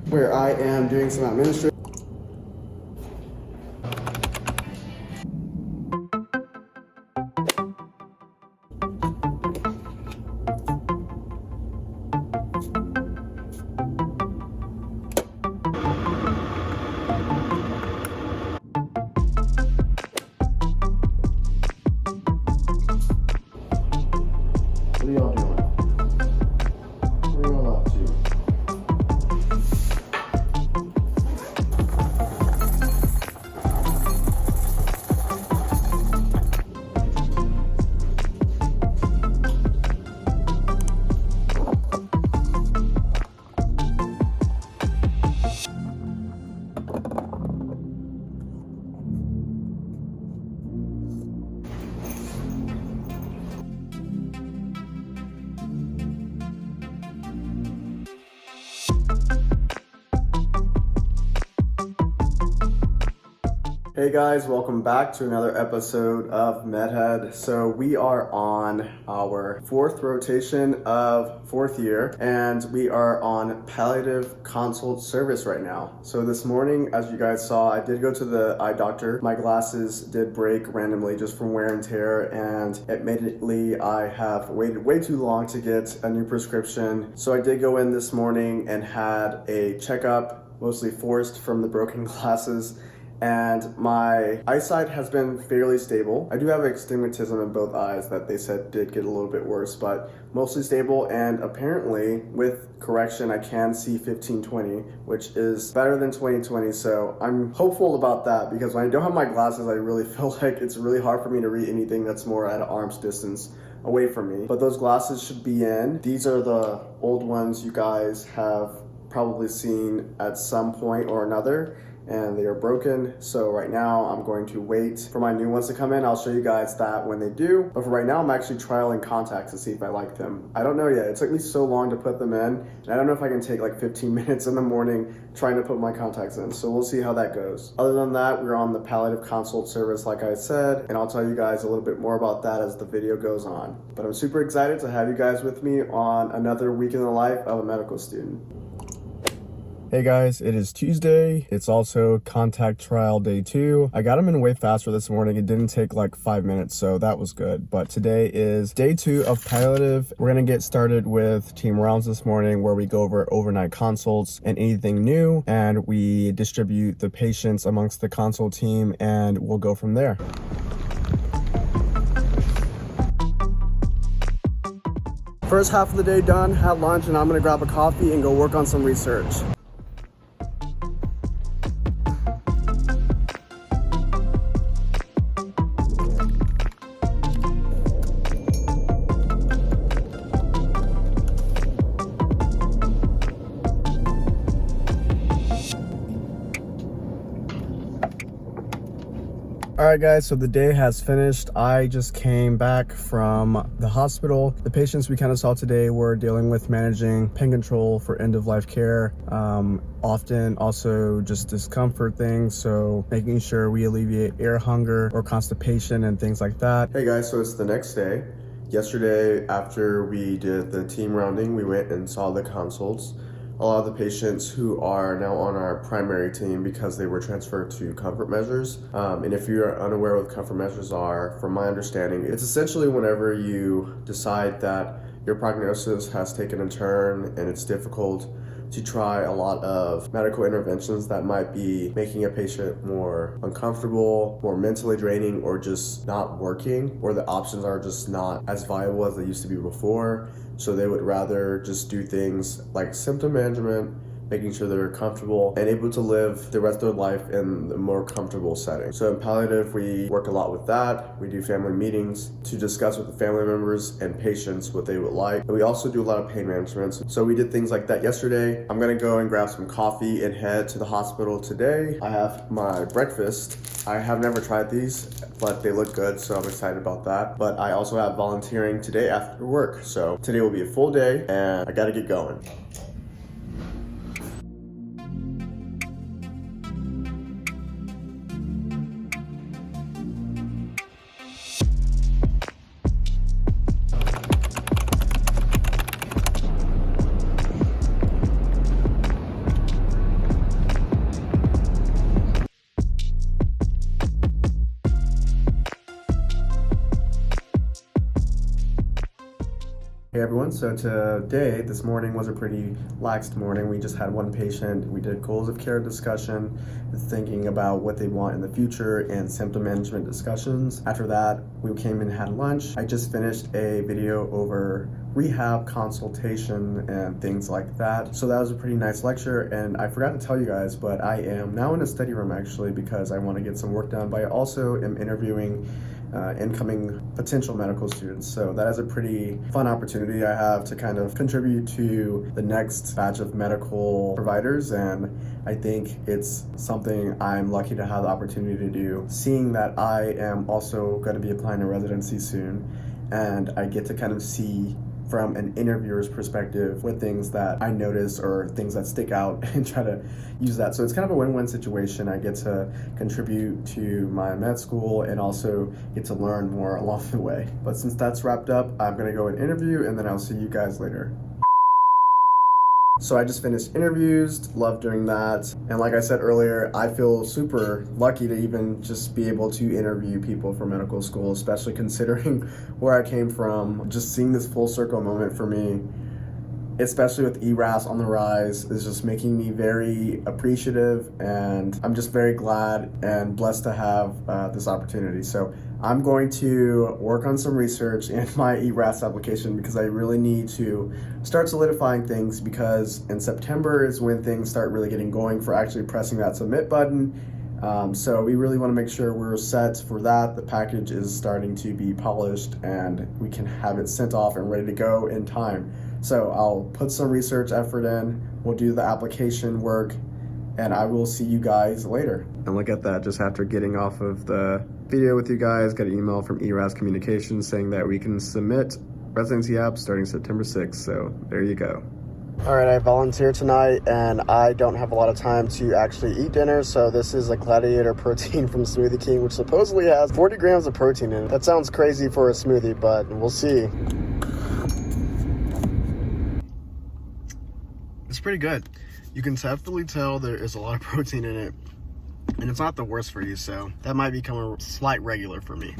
where I am doing some administrative. What are y'all doing? What are y'all up to? Hey guys, welcome back to another episode of MedHead. So we are on our fourth rotation of fourth year, and we are on palliative consult service right now. So this morning, as you guys saw, I did go to the eye doctor. My glasses did break randomly just from wear and tear, and admittedly, I have waited way too long to get a new prescription. So I did go in this morning and had a checkup, mostly forced from the broken glasses. And my eyesight has been fairly stable. I do have astigmatism in both eyes that they said did get a little bit worse, but mostly stable. And apparently, with correction, I can see 15/20, which is better than 20/20. So I'm hopeful about that, because when I don't have my glasses, I really feel like it's really hard for me to read anything that's more at an arm's distance away from me. But those glasses should be in. These are the old ones you guys have probably seen at some point or another, and they are broken. So right now I'm going to wait for my new ones to come in. I'll show you guys that when they do. But for right now, I'm actually trialing contacts to see if I like them. I don't know yet. It took me so long to put them in, and I don't know if I can take like 15 minutes in the morning trying to put my contacts in. So we'll see how that goes. Other than that, we're on the palliative consult service, like I said, and I'll tell you guys a little bit more about that as the video goes on. But I'm super excited to have you guys with me on another week in the life of a medical student. Hey guys, it is Tuesday. It's also contact trial day 2. I got them in way faster this morning. It didn't take like 5 minutes, so that was good. But today is day 2 of palliative. We're gonna get started with team rounds this morning, where we go over overnight consults and anything new, and we distribute the patients amongst the consult team, and we'll go from there. First half of the day done, had lunch, and I'm gonna grab a coffee and go work on some research. Alright guys, so the day has finished. I just came back from the hospital. The patients we kind of saw today were dealing with managing pain control for end-of-life care. Often also just discomfort things, so making sure we alleviate air hunger or constipation and things like that. Hey guys, so it's the next day. Yesterday, after we did the team rounding, we went and saw the consults. A lot of the patients who are now on our primary team because they were transferred to comfort measures. And if you are unaware what comfort measures are, from my understanding, it's essentially whenever you decide that your prognosis has taken a turn and it's difficult to try a lot of medical interventions that might be making a patient more uncomfortable, more mentally draining, or just not working, or the options are just not as viable as they used to be before. So they would rather just do things like symptom management, making sure they're comfortable and able to live the rest of their life in a more comfortable setting. So in palliative, we work a lot with that. We do family meetings to discuss with the family members and patients what they would like. And we also do a lot of pain management. So we did things like that yesterday. I'm gonna go and grab some coffee and head to the hospital today. I have my breakfast. I have never tried these, but they look good, so I'm excited about that. But I also have volunteering today after work. So today will be a full day and I gotta get going. Hey everyone, so today, this morning was a pretty laxed morning. We just had one patient. We did goals of care discussion, thinking about what they want in the future, and symptom management discussions. After that, we came and had lunch. I just finished a video over rehab consultation and things like that. So that was a pretty nice lecture, and I forgot to tell you guys, but I am now in a study room actually because I want to get some work done, but I also am interviewing incoming potential medical students. So that is a pretty fun opportunity I have to kind of contribute to the next batch of medical providers, and I think it's something I'm lucky to have the opportunity to do, seeing that I am also going to be applying to residency soon, and I get to kind of see from an interviewer's perspective what things that I notice or things that stick out and try to use that. So it's kind of a win-win situation. I get to contribute to my med school and also get to learn more along the way. But since that's wrapped up, I'm gonna go and interview, and then I'll see you guys later. So I just finished interviews, loved doing that. And like I said earlier, I feel super lucky to even just be able to interview people for medical school, especially considering where I came from. Just seeing this full circle moment for me, especially with ERAS on the rise, is just making me very appreciative, and I'm just very glad and blessed to have this opportunity. So I'm going to work on some research in my ERAS application because I really need to start solidifying things, because in September is when things start really getting going for actually pressing that submit button. So we really want to make sure we're set for that. The package is starting to be polished and we can have it sent off and ready to go in time. So I'll put some research effort in, we'll do the application work, and I will see you guys later. And look at that, just after getting off of the video with you guys, got an email from ERAS Communications saying that we can submit residency apps starting September 6th, so there you go. All right, I volunteer tonight, and I don't have a lot of time to actually eat dinner, so this is a Gladiator protein from Smoothie King, which supposedly has 40 grams of protein in it. That sounds crazy for a smoothie, but we'll see. It's pretty good. You can definitely tell there is a lot of protein in it, and it's not the worst for you, so that might become a slight regular for me.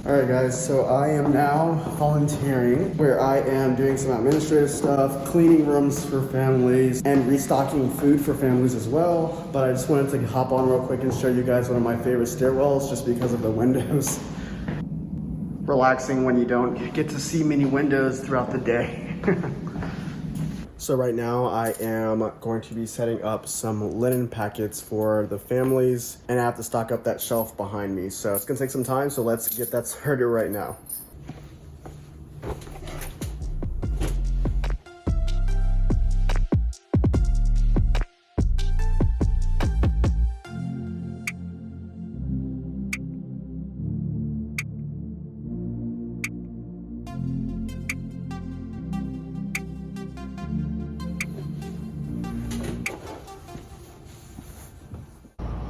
All right guys, so I am now volunteering, where I am doing some administrative stuff, cleaning rooms for families, and restocking food for families as well. But I just wanted to hop on real quick and show you guys one of my favorite stairwells just because of the windows. Relaxing when you don't get to see many windows throughout the day. So right now I am going to be setting up some linen packets for the families, and I have to stock up that shelf behind me. So it's gonna take some time, so let's get that started right now.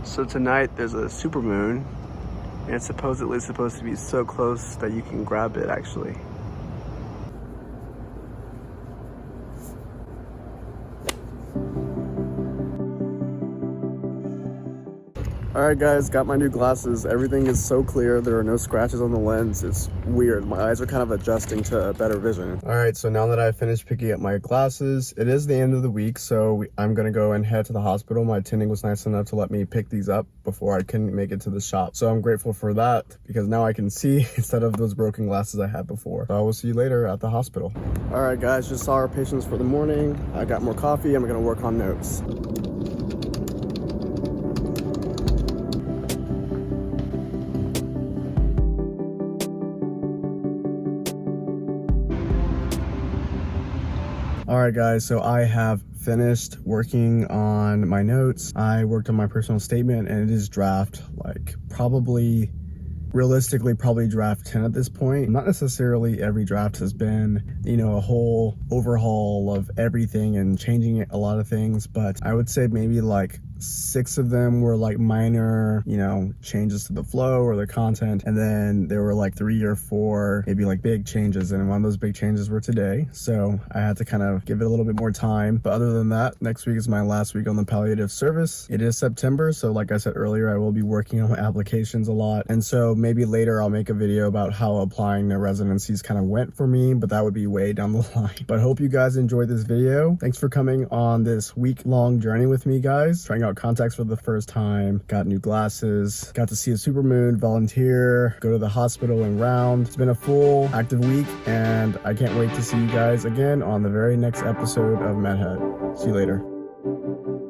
So tonight there's a supermoon, and it's supposedly supposed to be so close that you can grab it actually. All right guys, got my new glasses. Everything is so clear. There are no scratches on the lens. It's weird. My eyes are kind of adjusting to better vision. All right, so now that I finished picking up my glasses, it is the end of the week, so I'm gonna go and head to the hospital. My attending was nice enough to let me pick these up before I couldn't make it to the shop. So I'm grateful for that, because now I can see instead of those broken glasses I had before. So I will see you later at the hospital. All right guys, just saw our patients for the morning. I got more coffee. I'm gonna work on notes. All right guys, so I have finished working on my notes. I worked on my personal statement, and it is draft, like realistically probably draft 10 at this point. Not necessarily every draft has been, a whole overhaul of everything and changing a lot of things, but I would say maybe like 6 of them were like minor, changes to the flow or the content. And then there were like 3 or 4, maybe like big changes. And one of those big changes were today. So I had to kind of give it a little bit more time. But other than that, next week is my last week on the palliative service. It is September. So like I said earlier, I will be working on my applications a lot. And so maybe later I'll make a video about how applying to residencies kind of went for me, but that would be way down the line. But hope you guys enjoyed this video. Thanks for coming on this week-long journey with me, guys. Trying out contacts for the first time, got new glasses, got to see a supermoon, volunteer, go to the hospital and round. It's been a full active week, and I can't wait to see you guys again on the very next episode of MedHead. See you later.